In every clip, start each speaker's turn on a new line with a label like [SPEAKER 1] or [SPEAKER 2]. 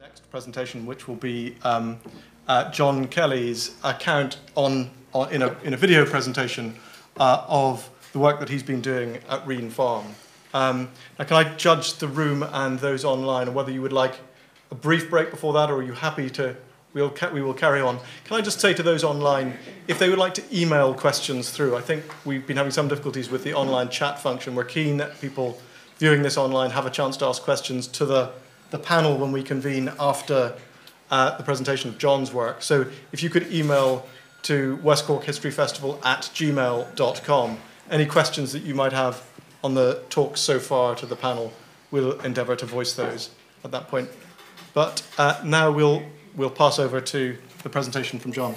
[SPEAKER 1] Next presentation, which will be John Kelly's account in a video presentation of the work that he's been doing at Reen Farm. Now, can I judge the room and those online, and whether you would like a brief break before that, or are you happy to? We will carry on. Can I just say to those online, if they would like to email questions through, I think we've been having some difficulties with the online chat function. We're keen that people viewing this online have a chance to ask questions to the panel when we convene after the presentation of John's work. So if you could email to westcorkhistoryfestival@gmail.com any questions that you might have on the talks so far to the panel, we'll endeavour to voice those at that point. But now we'll pass over to the presentation from John.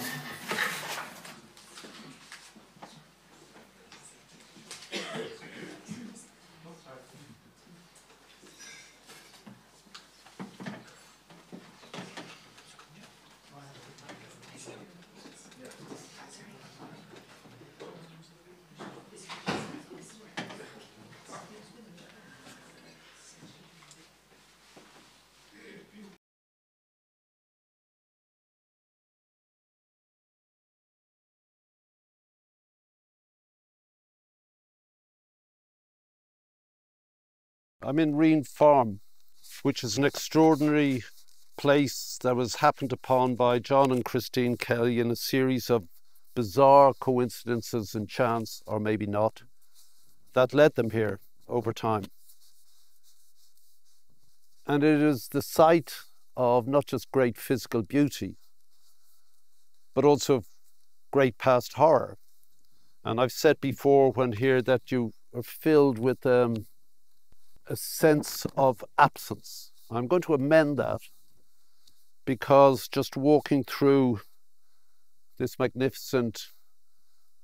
[SPEAKER 2] I'm in Reen Farm, which is an extraordinary place that was happened upon by John and Christine Kelly in a series of bizarre coincidences and chance, or maybe not, that led them here over time. And it is the site of not just great physical beauty, but also of great past horror. And I've said before when here that you are filled with a sense of absence. I'm going to amend that, because just walking through this magnificent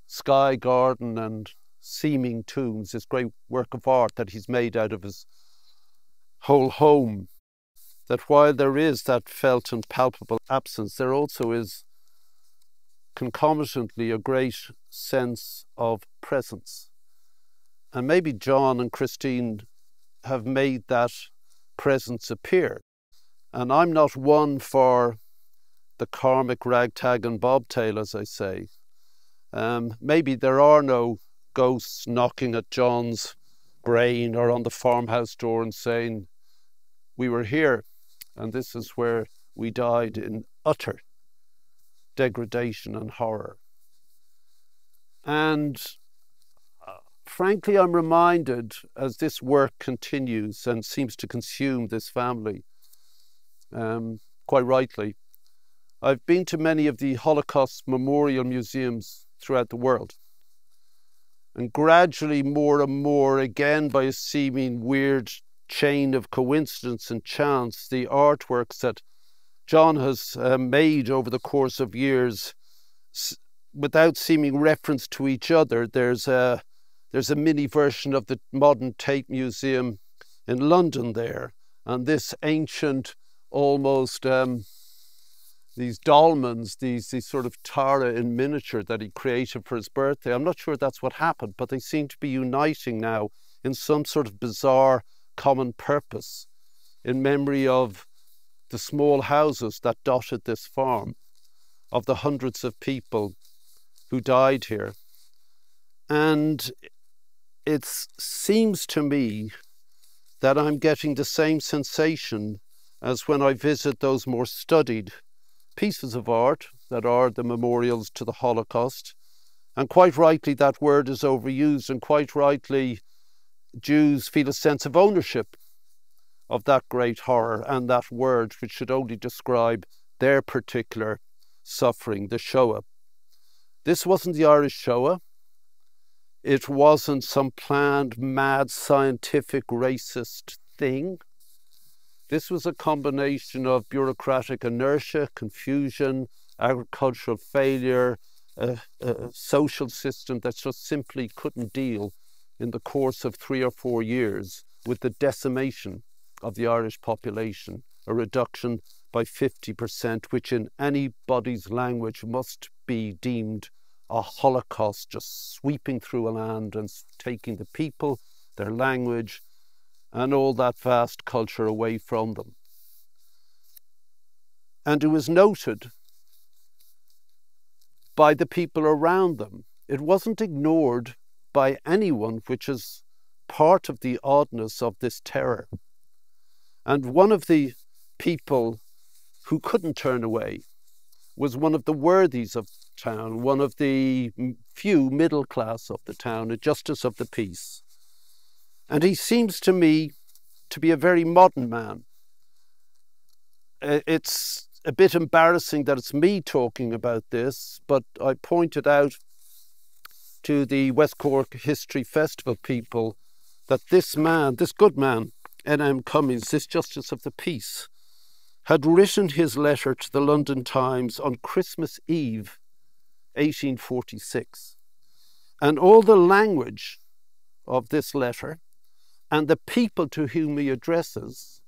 [SPEAKER 2] sky garden and seeming tombs, this great work of art that he's made out of his whole home, that while there is that felt and palpable absence, there also is concomitantly a great sense of presence. And maybe John and Christine have made that presence appear. And I'm not one for the karmic ragtag and bobtail, as I say. Maybe there are no ghosts knocking at John's brain or on the farmhouse door and saying, we were here and this is where we died in utter degradation and horror. And frankly, I'm reminded, as this work continues and seems to consume this family, quite rightly, I've been to many of the Holocaust memorial museums throughout the world. And gradually, more and more, again by a seeming weird chain of coincidence and chance, the artworks that John has made over the course of years, without seeming reference to each other, there's a mini version of the Modern Tate Museum in London there. And this ancient, almost, these dolmens, these sort of Tara in miniature that he created for his birthday. I'm not sure that's what happened, but they seem to be uniting now in some sort of bizarre common purpose in memory of the small houses that dotted this farm, of the hundreds of people who died here. And it seems to me that I'm getting the same sensation as when I visit those more studied pieces of art that are the memorials to the Holocaust. And quite rightly, that word is overused, and quite rightly, Jews feel a sense of ownership of that great horror and that word which should only describe their particular suffering, the Shoah. This wasn't the Irish Shoah. It wasn't some planned, mad, scientific, racist thing. This was a combination of bureaucratic inertia, confusion, agricultural failure, a social system that just simply couldn't deal in the course of 3 or 4 years with the decimation of the Irish population, a reduction by 50%, which in anybody's language must be deemed a holocaust, just sweeping through a land and taking the people, their language, and all that vast culture away from them. and it was noted by the people around them. It wasn't ignored by anyone, which is part of the oddness of this terror. And one of the people who couldn't turn away was one of the worthies of the town, one of the few middle class of the town, a justice of the peace. And he seems to me to be a very modern man. It's a bit embarrassing that it's me talking about this, but I pointed out to the West Cork History Festival people that this man, this good man, N.M. Cummings, this Justice of the Peace, had written his letter to the London Times on Christmas Eve, 1846. And all the language of this letter and the people to whom he addresses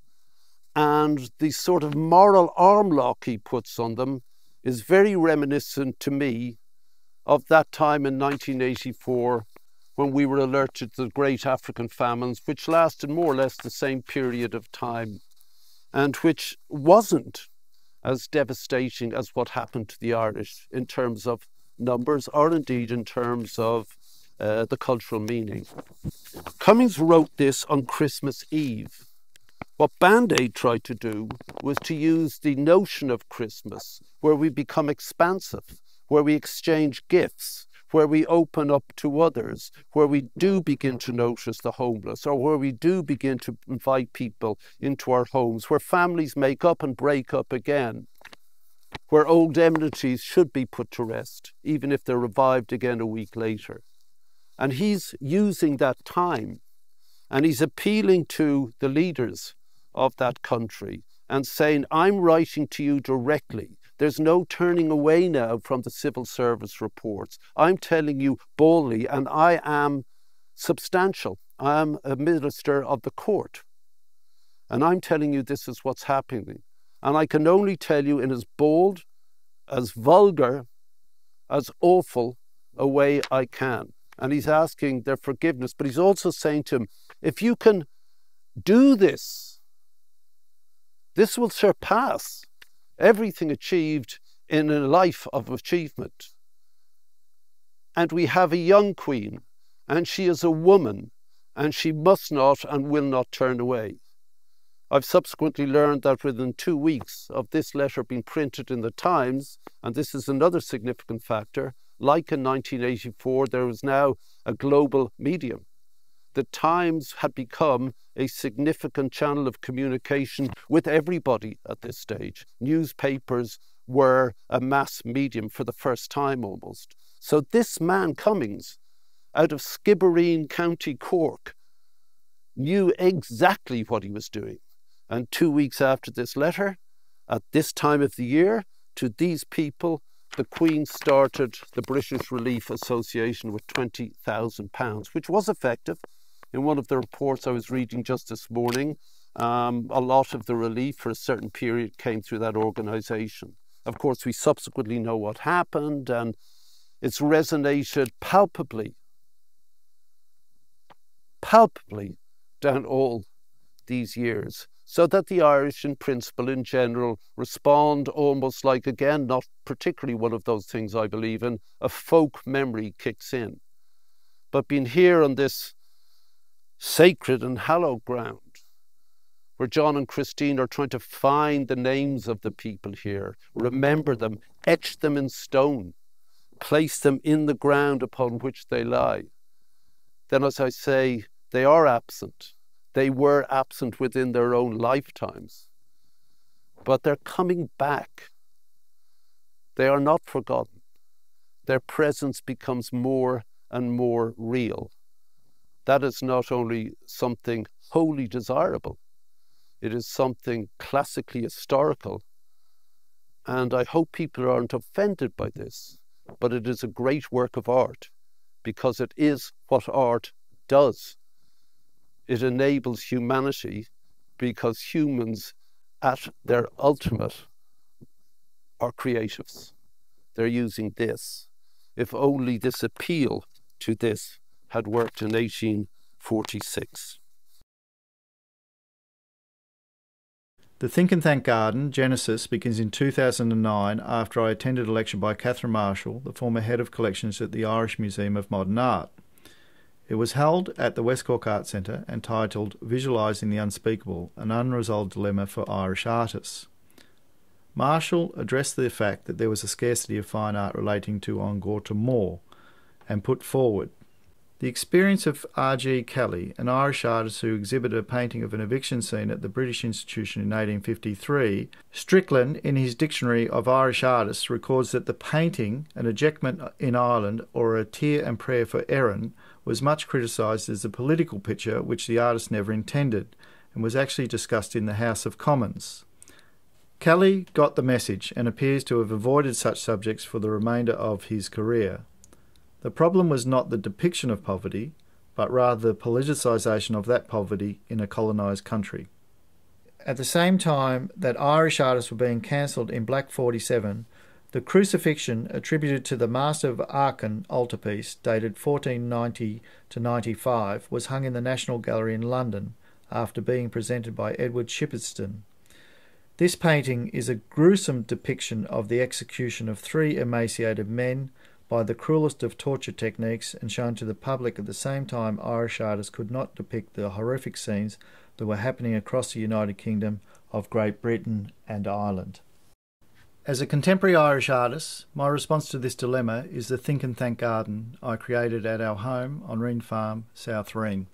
[SPEAKER 2] and the sort of moral arm lock he puts on them is very reminiscent to me of that time in 1984 when we were alerted to the great African famines, which lasted more or less the same period of time, and which wasn't as devastating as what happened to the Irish in terms of numbers or indeed in terms of the cultural meaning. Cummings wrote this on Christmas Eve. What Band-Aid tried to do was to use the notion of Christmas, where we become expansive, where we exchange gifts, where we open up to others, where we do begin to notice the homeless, or where we do begin to invite people into our homes, where families make up and break up again, where old enmities should be put to rest, even if they're revived again a week later. And he's using that time, and he's appealing to the leaders of that country and saying, I'm writing to you directly. There's no turning away now from the civil service reports. I'm telling you boldly, and I am substantial. I am a minister of the court. And I'm telling you this is what's happening. And I can only tell you in as bold, as vulgar, as awful a way I can. And he's asking their forgiveness, but he's also saying to them, if you can do this, this will surpass everything achieved in a life of achievement. And we have a young queen, and she is a woman, and she must not and will not turn away. I've subsequently learned that within 2 weeks of this letter being printed in the Times, and this is another significant factor, like in 1984, there is now a global medium. The Times had become a significant channel of communication with everybody at this stage. Newspapers were a mass medium for the first time almost. So this man Cummings, out of Skibbereen, County Cork, knew exactly what he was doing. And 2 weeks after this letter, at this time of the year, to these people, the Queen started the British Relief Association with £20,000, which was effective. In one of the reports I was reading just this morning, a lot of the relief for a certain period came through that organisation. Of course, we subsequently know what happened, and it's resonated palpably down all these years, so that the Irish in principle in general respond almost like, again, not particularly one of those things I believe in, a folk memory kicks in. But being here on this sacred and hallowed ground, where John and Christine are trying to find the names of the people here, remember them, etch them in stone, place them in the ground upon which they lie, then as I say, they are absent. They were absent within their own lifetimes, but they're coming back. They are not forgotten. Their presence becomes more and more real. That is not only something wholly desirable, it is something classically historical. And I hope people aren't offended by this, but it is a great work of art because it is what art does. It enables humanity because humans at their ultimate are creatives. They're using this. If only this appeal to this had worked in 1846.
[SPEAKER 3] The Think and Thank Garden, Genesis, begins in 2009 after I attended a lecture by Catherine Marshall, the former head of collections at the Irish Museum of Modern Art. It was held at the West Cork Art Centre and titled Visualising the Unspeakable, an Unresolved Dilemma for Irish Artists. Marshall addressed the fact that there was a scarcity of fine art relating to Gorta more, and put forward the experience of R.G. Kelly, an Irish artist who exhibited a painting of an eviction scene at the British Institution in 1853. Strickland, in his Dictionary of Irish Artists, records that the painting, an ejectment in Ireland or a tear and prayer for Erin, was much criticised as a political picture which the artist never intended, and was actually discussed in the House of Commons. Kelly got the message and appears to have avoided such subjects for the remainder of his career. The problem was not the depiction of poverty, but rather the politicisation of that poverty in a colonised country. At the same time that Irish artists were being cancelled in Black 47, the crucifixion attributed to the Master of Aachen altarpiece, dated 1490-95, was hung in the National Gallery in London, after being presented by Edward Shipperston. This painting is a gruesome depiction of the execution of 3 emaciated men by the cruelest of torture techniques, and shown to the public at the same time Irish artists could not depict the horrific scenes that were happening across the United Kingdom of Great Britain and Ireland. As a contemporary Irish artist, my response to this dilemma is the Think and Thank Garden I created at our home on Reen Farm, South Reen.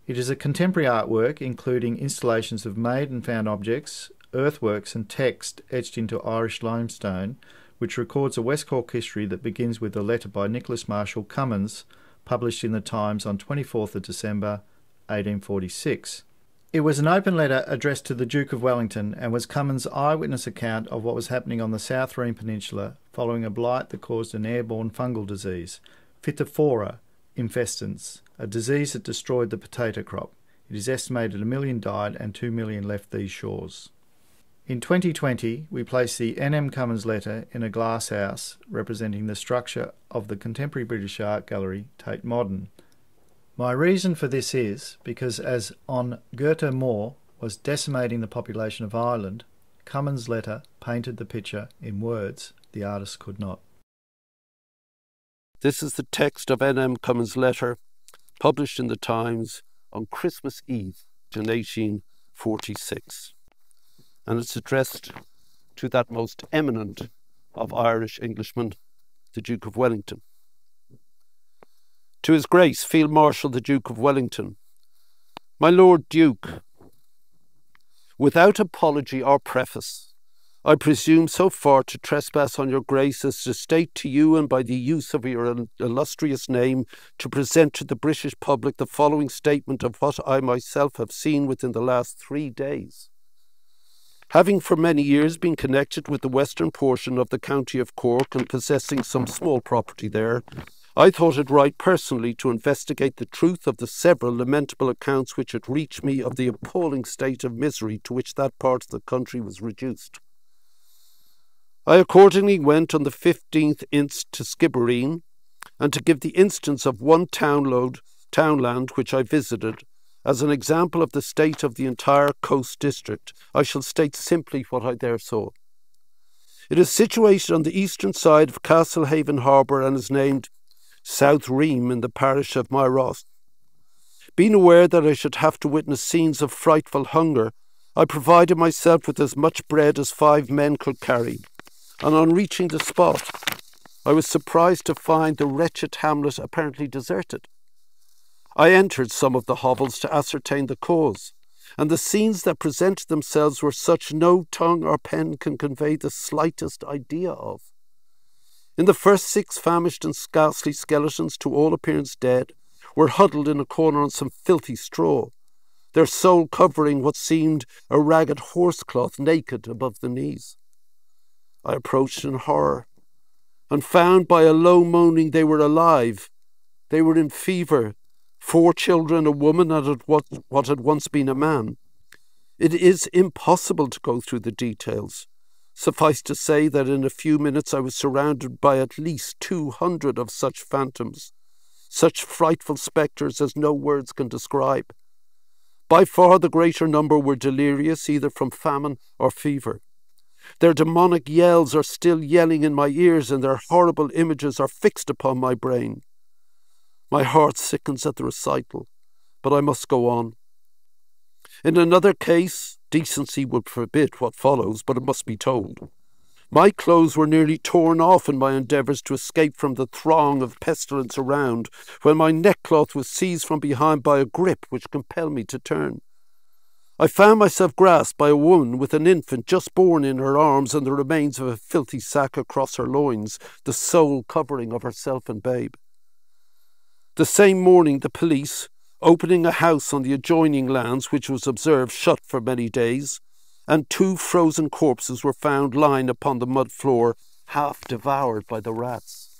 [SPEAKER 3] It is a contemporary artwork including installations of made and found objects, earthworks and text etched into Irish limestone, which records a West Cork history that begins with a letter by Nicholas Marshall Cummins, published in the Times on 24th of December 1846. It was an open letter addressed to the Duke of Wellington and was Cummins' eyewitness account of what was happening on the South Reen Peninsula following a blight that caused an airborne fungal disease, Phytophthora infestans, a disease that destroyed the potato crop. It is estimated 1 million died and 2 million left these shores. In 2020, we placed the N.M. Cummins letter in a glass house representing the structure of the contemporary British art gallery Tate Modern. My reason for this is because as on Gorta Moor was decimating the population of Ireland, Cummins' letter painted the picture in words the artist could not.
[SPEAKER 2] This is the text of N.M. Cummins' letter, published in the Times on Christmas Eve in 1846. And it's addressed to that most eminent of Irish Englishmen, the Duke of Wellington. To His Grace, Field Marshal the Duke of Wellington. My Lord Duke, without apology or preface, I presume so far to trespass on your grace as to state to you, and by the use of your illustrious name, to present to the British public the following statement of what I myself have seen within the last 3 days. Having for many years been connected with the western portion of the county of Cork and possessing some small property there, I thought it right personally to investigate the truth of the several lamentable accounts which had reached me of the appalling state of misery to which that part of the country was reduced. I accordingly went on the 15th inst to Skibbereen, and to give the instance of one townland which I visited, as an example of the state of the entire coast district, I shall state simply what I there saw. It is situated on the eastern side of Castlehaven Harbour and is named South Reen in the parish of Myross. Being aware that I should have to witness scenes of frightful hunger, I provided myself with as much bread as 5 men could carry, and on reaching the spot, I was surprised to find the wretched hamlet apparently deserted. I entered some of the hovels to ascertain the cause, and the scenes that presented themselves were such no tongue or pen can convey the slightest idea of. In the first 6 famished and ghastly skeletons, to all appearance dead, were huddled in a corner on some filthy straw, their sole covering what seemed a ragged horsecloth naked above the knees. I approached in horror, and found by a low moaning they were alive. They were in fever, 4 children, a woman, and what had once been a man. It is impossible to go through the details. Suffice to say that in a few minutes I was surrounded by at least 200 of such phantoms, such frightful spectres as no words can describe. By far the greater number were delirious, either from famine or fever. Their demonic yells are still yelling in my ears, and their horrible images are fixed upon my brain. My heart sickens at the recital, but I must go on. In another case, decency would forbid what follows, but it must be told. My clothes were nearly torn off in my endeavours to escape from the throng of pestilence around, when my neckcloth was seized from behind by a grip which compelled me to turn. I found myself grasped by a woman with an infant just born in her arms and the remains of a filthy sack across her loins, the sole covering of herself and babe. The same morning the police, opening a house on the adjoining lands which was observed shut for many days, and 2 frozen corpses were found lying upon the mud floor, half devoured by the rats.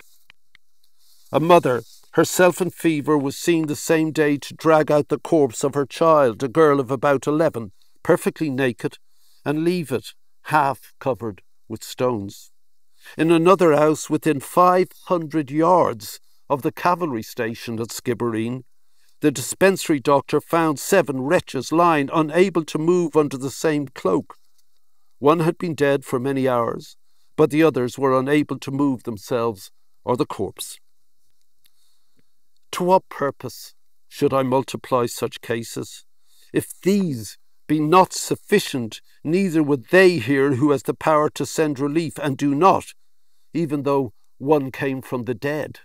[SPEAKER 2] A mother, herself in fever, was seen the same day to drag out the corpse of her child, a girl of about 11, perfectly naked, and leave it half covered with stones. In another house within 500 yards of the cavalry station at Skibbereen, the dispensary doctor found 7 wretches lying unable to move under the same cloak. One had been dead for many hours, but the others were unable to move themselves or the corpse. To what purpose should I multiply such cases? If these be not sufficient, neither would they hear who has the power to send relief, and do not, even though one came from the dead.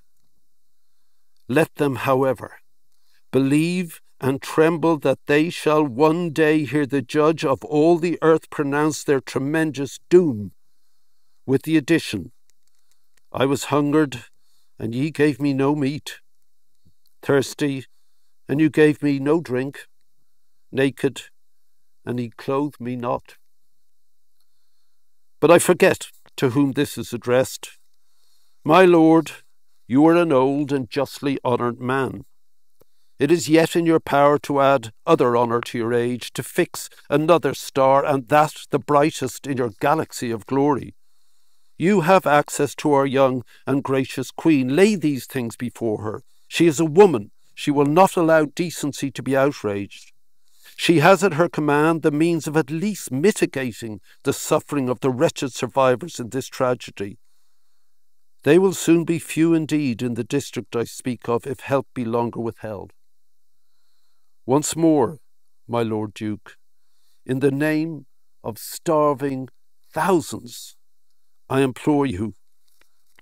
[SPEAKER 2] Let them, however, believe and tremble that they shall one day hear the judge of all the earth pronounce their tremendous doom, with the addition, I was hungered, and ye gave me no meat, thirsty, and you gave me no drink, naked, and ye clothed me not. But I forget to whom this is addressed. My lord, you are an old and justly honoured man. It is yet in your power to add other honour to your age, to fix another star, and that the brightest in your galaxy of glory. You have access to our young and gracious queen. Lay these things before her. She is a woman. She will not allow decency to be outraged. She has at her command the means of at least mitigating the suffering of the wretched survivors in this tragedy. They will soon be few indeed in the district I speak of, if help be longer withheld. Once more, my Lord Duke, in the name of starving thousands, I implore you,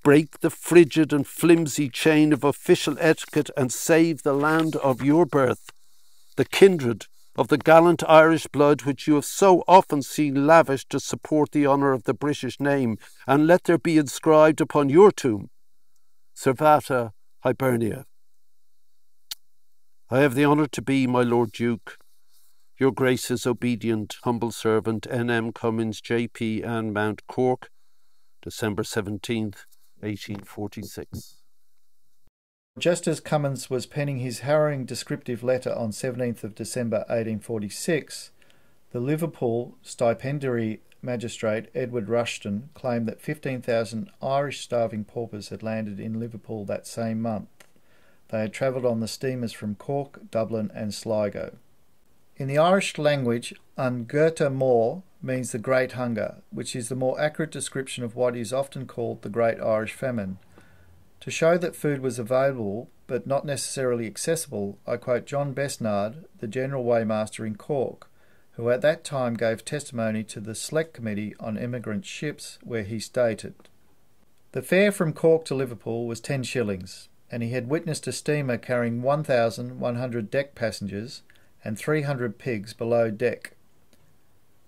[SPEAKER 2] break the frigid and flimsy chain of official etiquette and save the land of your birth, the kindred of the gallant Irish blood which you have so often seen lavished to support the honour of the British name, and let there be inscribed upon your tomb, Servata Hibernia. I have the honour to be, my Lord Duke, your Grace's obedient, humble servant, N.M. Cummins, J.P. Anne Mount, Cork, December 17th, 1846.
[SPEAKER 3] Just as Cummins was penning his harrowing descriptive letter on 17th of December 1846, the Liverpool stipendiary magistrate Edward Rushton claimed that 15,000 Irish starving paupers had landed in Liverpool that same month. They had travelled on the steamers from Cork, Dublin and Sligo. In the Irish language, an Gorta mór means the Great Hunger, which is the more accurate description of what is often called the Great Irish Famine. To show that food was available, but not necessarily accessible, I quote John Besnard, the General Weighmaster in Cork, who at that time gave testimony to the Select Committee on Emigrant Ships, where he stated, "The fare from Cork to Liverpool was 10 shillings, and he had witnessed a steamer carrying 1,100 deck passengers and 300 pigs below deck.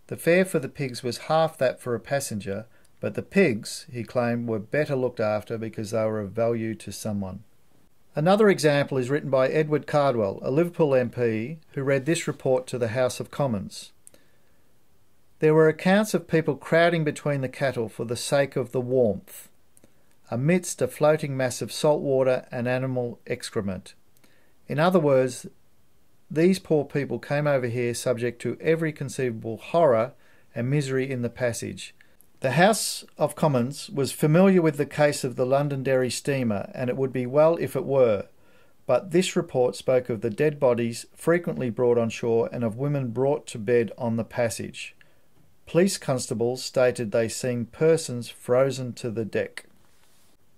[SPEAKER 3] The fare for the pigs was half that for a passenger, but the pigs, he claimed, were better looked after because they were of value to someone." Another example is written by Edward Cardwell, a Liverpool MP, who read this report to the House of Commons. "There were accounts of people crowding between the cattle for the sake of the warmth, amidst a floating mass of salt water and animal excrement. In other words, these poor people came over here subject to every conceivable horror and misery in the passage. The House of Commons was familiar with the case of the Londonderry steamer, and it would be well if it were, but this report spoke of the dead bodies frequently brought on shore and of women brought to bed on the passage. Police constables stated they seen persons frozen to the deck.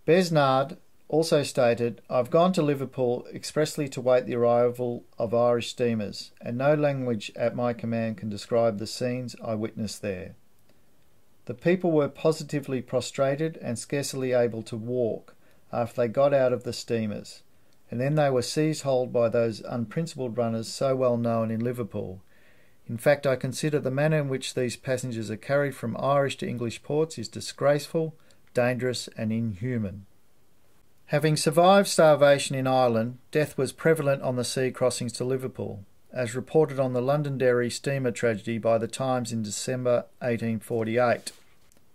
[SPEAKER 3] Besnard also stated, "I've gone to Liverpool expressly to wait the arrival of Irish steamers, and no language at my command can describe the scenes I witnessed there. The people were positively prostrated and scarcely able to walk after they got out of the steamers, and then they were seized hold by those unprincipled runners so well known in Liverpool. In fact, I consider the manner in which these passengers are carried from Irish to English ports is disgraceful, dangerous and inhuman." Having survived starvation in Ireland, death was prevalent on the sea crossings to Liverpool, as reported on the Londonderry steamer tragedy by the Times in December 1848.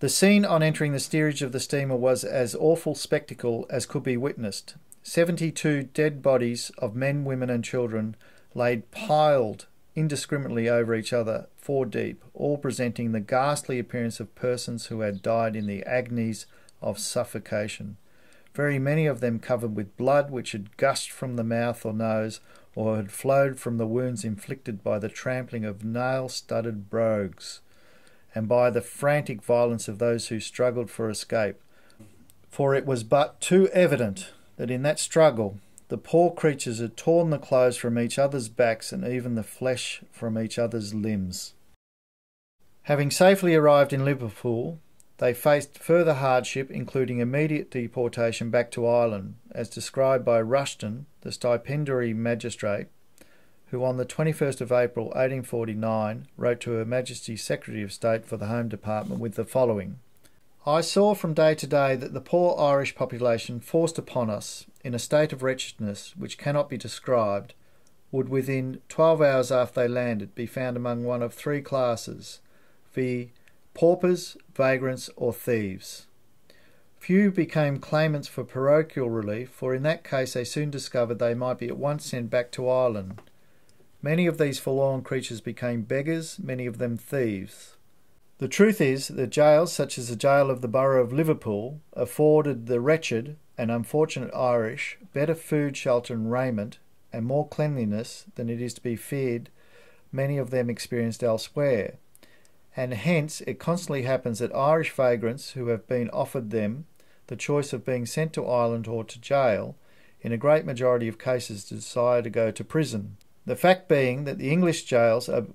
[SPEAKER 3] The scene on entering the steerage of the steamer was as awful spectacle as could be witnessed. 72 dead bodies of men, women and children laid piled indiscriminately over each other, 4 deep, all presenting the ghastly appearance of persons who had died in the agonies of suffocation. Very many of them covered with blood which had gushed from the mouth or nose, or had flowed from the wounds inflicted by the trampling of nail-studded brogues, and by the frantic violence of those who struggled for escape. For it was but too evident that in that struggle the poor creatures had torn the clothes from each other's backs and even the flesh from each other's limbs. Having safely arrived in Liverpool, they faced further hardship, including immediate deportation back to Ireland, as described by Rushton, the stipendiary magistrate, who on the 21st of April 1849 wrote to Her Majesty's Secretary of State for the Home Department with the following: "I saw from day to day that the poor Irish population forced upon us, in a state of wretchedness which cannot be described, would within 12 hours after they landed be found among one of 3 classes, viz., paupers, vagrants or thieves. Few became claimants for parochial relief, for in that case they soon discovered they might be at once sent back to Ireland. Many of these forlorn creatures became beggars, many of them thieves. The truth is that jails, such as the jail of the borough of Liverpool, afforded the wretched and unfortunate Irish better food, shelter and raiment, and more cleanliness than it is to be feared many of them experienced elsewhere. And hence it constantly happens that Irish vagrants who have been offered them the choice of being sent to Ireland or to jail, in a great majority of cases desire to go to prison. The fact being that the English jails are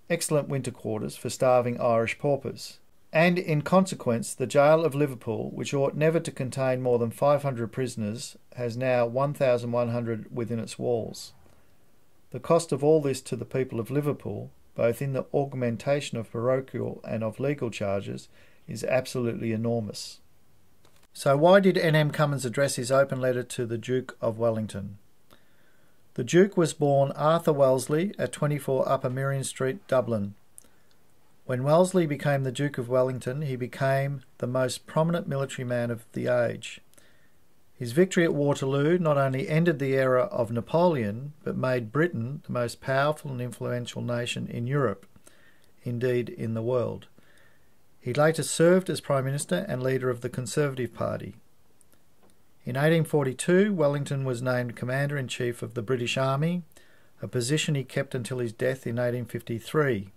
[SPEAKER 3] excellent winter quarters for starving Irish paupers. And in consequence the jail of Liverpool, which ought never to contain more than 500 prisoners, has now 1,100 within its walls. The cost of all this to the people of Liverpool, both in the augmentation of parochial and of legal charges, is absolutely enormous." So why did N.M. Cummins address his open letter to the Duke of Wellington? The Duke was born Arthur Wellesley at 24 Upper Miriam Street, Dublin. When Wellesley became the Duke of Wellington, he became the most prominent military man of the age. His victory at Waterloo not only ended the era of Napoleon, but made Britain the most powerful and influential nation in Europe, indeed in the world. He later served as Prime Minister and leader of the Conservative Party. In 1842, Wellington was named Commander-in-Chief of the British Army, a position he kept until his death in 1853.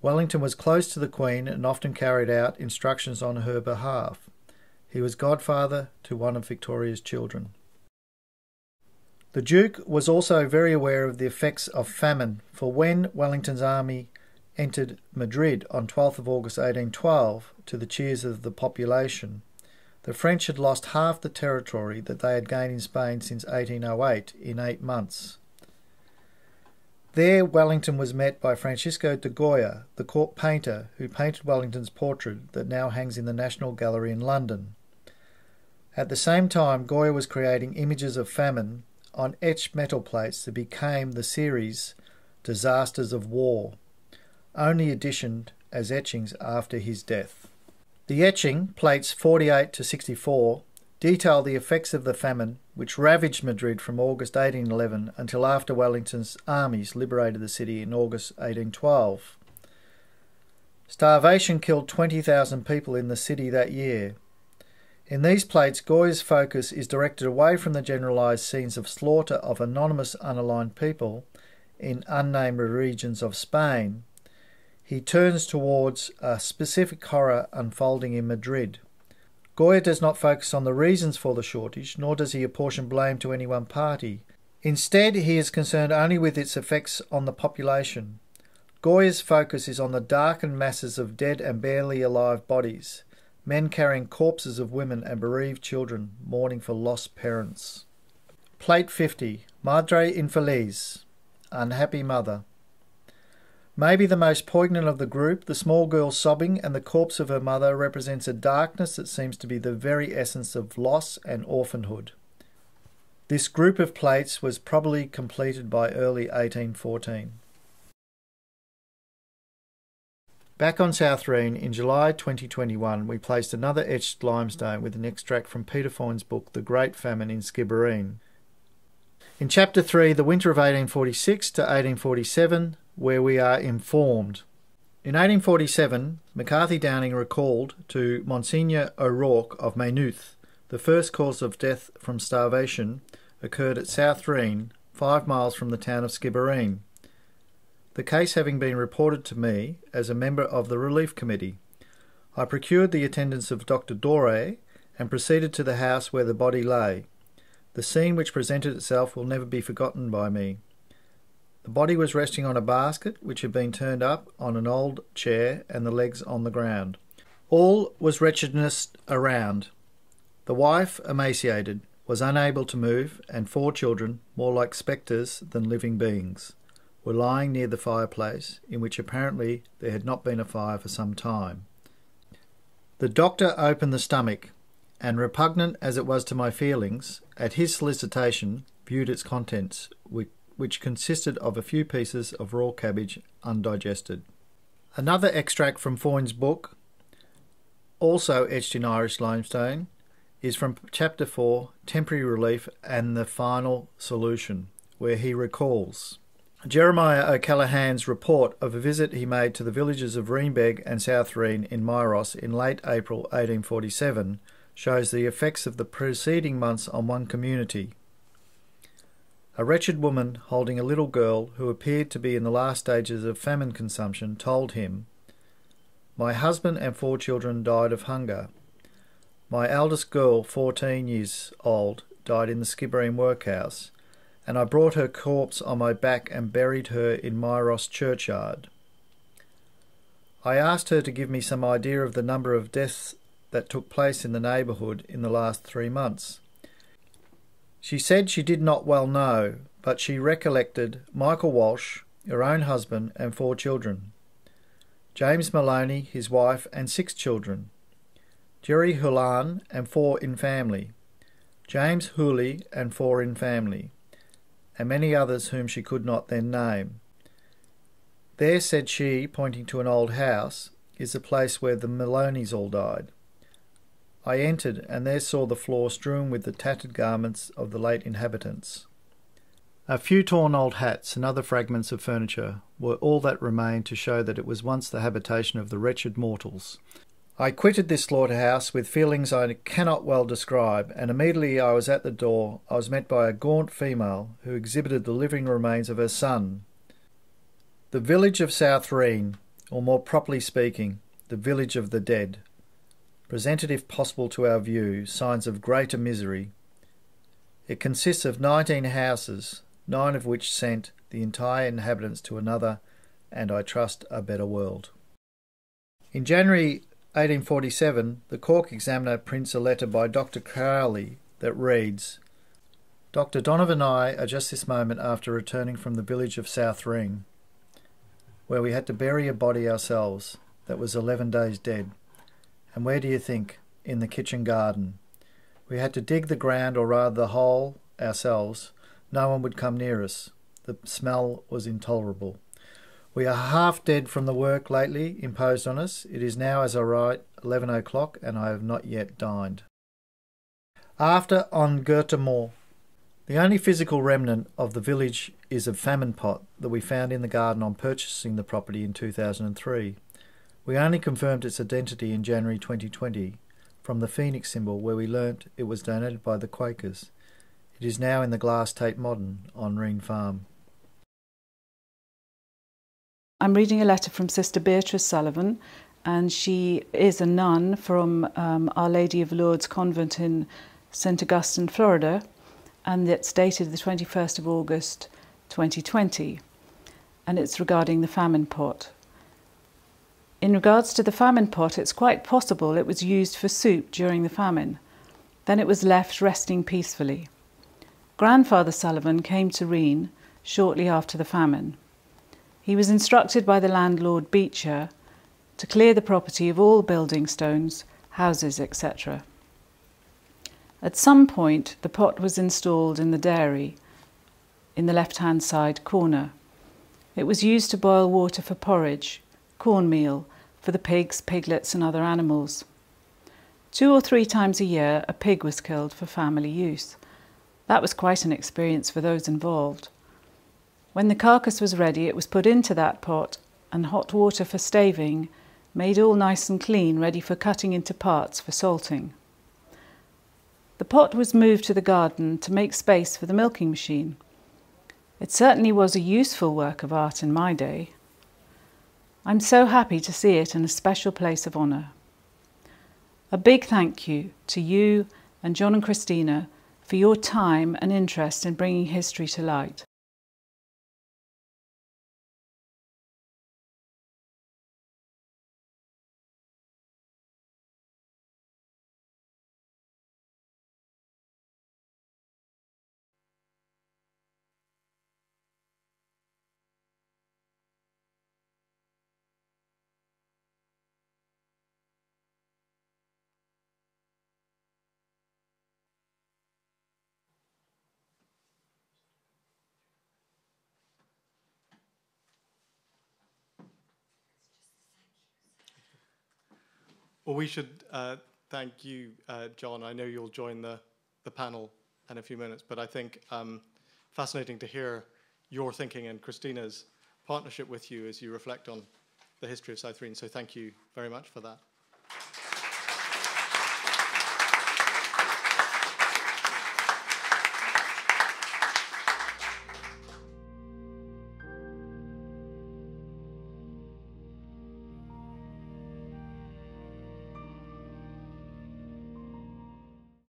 [SPEAKER 3] Wellington was close to the Queen and often carried out instructions on her behalf. He was godfather to one of Victoria's children. The Duke was also very aware of the effects of famine, for when Wellington's army entered Madrid on 12th of August 1812, to the cheers of the population, the French had lost half the territory that they had gained in Spain since 1808 in 8 months. There Wellington was met by Francisco de Goya, the court painter who painted Wellington's portrait that now hangs in the National Gallery in London. At the same time, Goya was creating images of famine on etched metal plates that became the series Disasters of War, only additioned as etchings after his death. The etching, plates 48 to 64, detail the effects of the famine which ravaged Madrid from August 1811 until after Wellington's armies liberated the city in August 1812. Starvation killed 20,000 people in the city that year. In these plates, Goya's focus is directed away from the generalised scenes of slaughter of anonymous unaligned people in unnamed regions of Spain. He turns towards a specific horror unfolding in Madrid. Goya does not focus on the reasons for the shortage, nor does he apportion blame to any one party. Instead, he is concerned only with its effects on the population. Goya's focus is on the darkened masses of dead and barely alive bodies, men carrying corpses of women and bereaved children, mourning for lost parents. Plate 50. Madre Infeliz. Unhappy Mother. Maybe the most poignant of the group, the small girl sobbing and the corpse of her mother represents a darkness that seems to be the very essence of loss and orphanhood. This group of plates was probably completed by early 1814. Back on South Reen, in July 2021, we placed another etched limestone with an extract from Peter Foyn's book The Great Famine in Skibbereen. In Chapter 3, the winter of 1846 to 1847, where we are informed. In 1847, McCarthy Downing recalled to Monsignor O'Rourke of Maynooth the first cause of death from starvation occurred at South Reen, 5 miles from the town of Skibbereen. The case having been reported to me as a member of the Relief Committee, I procured the attendance of Dr. Doré and proceeded to the house where the body lay. The scene which presented itself will never be forgotten by me. The body was resting on a basket which had been turned up on an old chair and the legs on the ground. All was wretchedness around. The wife, emaciated, was unable to move, and 4 children, more like spectres than living beings, were lying near the fireplace, in which apparently there had not been a fire for some time. The doctor opened the stomach, and repugnant as it was to my feelings, at his solicitation viewed its contents, which consisted of a few pieces of raw cabbage undigested. Another extract from Foyn's book, also etched in Irish limestone, is from Chapter 4, Temporary Relief and the Final Solution, where he recalls Jeremiah O'Callaghan's report of a visit he made to the villages of Reenbeg and South Reen in Myros in late April 1847 shows the effects of the preceding months on one community. A wretched woman holding a little girl who appeared to be in the last stages of famine consumption told him, "My husband and 4 children died of hunger. My eldest girl, 14 years old, died in the Skibbereen workhouse, and I brought her corpse on my back and buried her in Myros churchyard. I asked her to give me some idea of the number of deaths that took place in the neighbourhood in the last 3 months. She said she did not well know, but she recollected Michael Walsh, her own husband, and 4 children. James Maloney, his wife, and 6 children. Jerry Hulan, and 4 in family. James Hooley, and 4 in family. And many others whom she could not then name. There, said she, pointing to an old house, is the place where the Maloneys all died. I entered, and there saw the floor strewn with the tattered garments of the late inhabitants. A few torn old hats and other fragments of furniture were all that remained to show that it was once the habitation of the wretched mortals. I quitted this slaughterhouse with feelings I cannot well describe, and immediately I was at the door, I was met by a gaunt female who exhibited the living remains of her son. The village of South Reen, or more properly speaking, the village of the dead, presented, if possible to our view, signs of greater misery. It consists of 19 houses, 9 of which sent the entire inhabitants to another, and I trust a better world. In January 1847, the Cork Examiner prints a letter by Dr. Crowley that reads, Dr. Donovan and I are just this moment after returning from the village of South Reen, where we had to bury a body ourselves that was 11 days dead. And where do you think? In the kitchen garden. We had to dig the ground, or rather the hole, ourselves. No one would come near us. The smell was intolerable. We are half dead from the work lately imposed on us. It is now, as I write, 11 o'clock, and I have not yet dined. After on Gorta Moor. The only physical remnant of the village is a famine pot that we found in the garden on purchasing the property in 2003. We only confirmed its identity in January 2020, from the phoenix symbol where we learnt it was donated by the Quakers. It is now in the glass Tate Modern on Reen Farm.
[SPEAKER 4] I'm reading a letter from Sister Beatrice Sullivan, and she is a nun from Our Lady of Lourdes Convent in St. Augustine, Florida, and it's dated the 21st of August 2020, and it's regarding the famine pot. In regards to the famine pot, it's quite possible it was used for soup during the famine. Then it was left resting peacefully. Grandfather Sullivan came to Reen shortly after the famine. He was instructed by the landlord Beecher to clear the property of all building stones, houses, etc. At some point, the pot was installed in the dairy in the left-hand side corner. It was used to boil water for porridge, cornmeal, for the pigs, piglets and other animals. 2 or 3 times a year, a pig was killed for family use. That was quite an experience for those involved. When the carcass was ready, it was put into that pot, and hot water for staving, made all nice and clean, ready for cutting into parts for salting. The pot was moved to the garden to make space for the milking machine. It certainly was a useful work of art in my day. I'm so happy to see it in a special place of honour. A big thank you to you and John and Christina for your time and interest in bringing history to light.
[SPEAKER 1] Well, we should thank you, John. I know you'll join the panel in a few minutes, but I think fascinating to hear your thinking and Christina's partnership with you as you reflect on the history of South Reen. So thank you very much for that.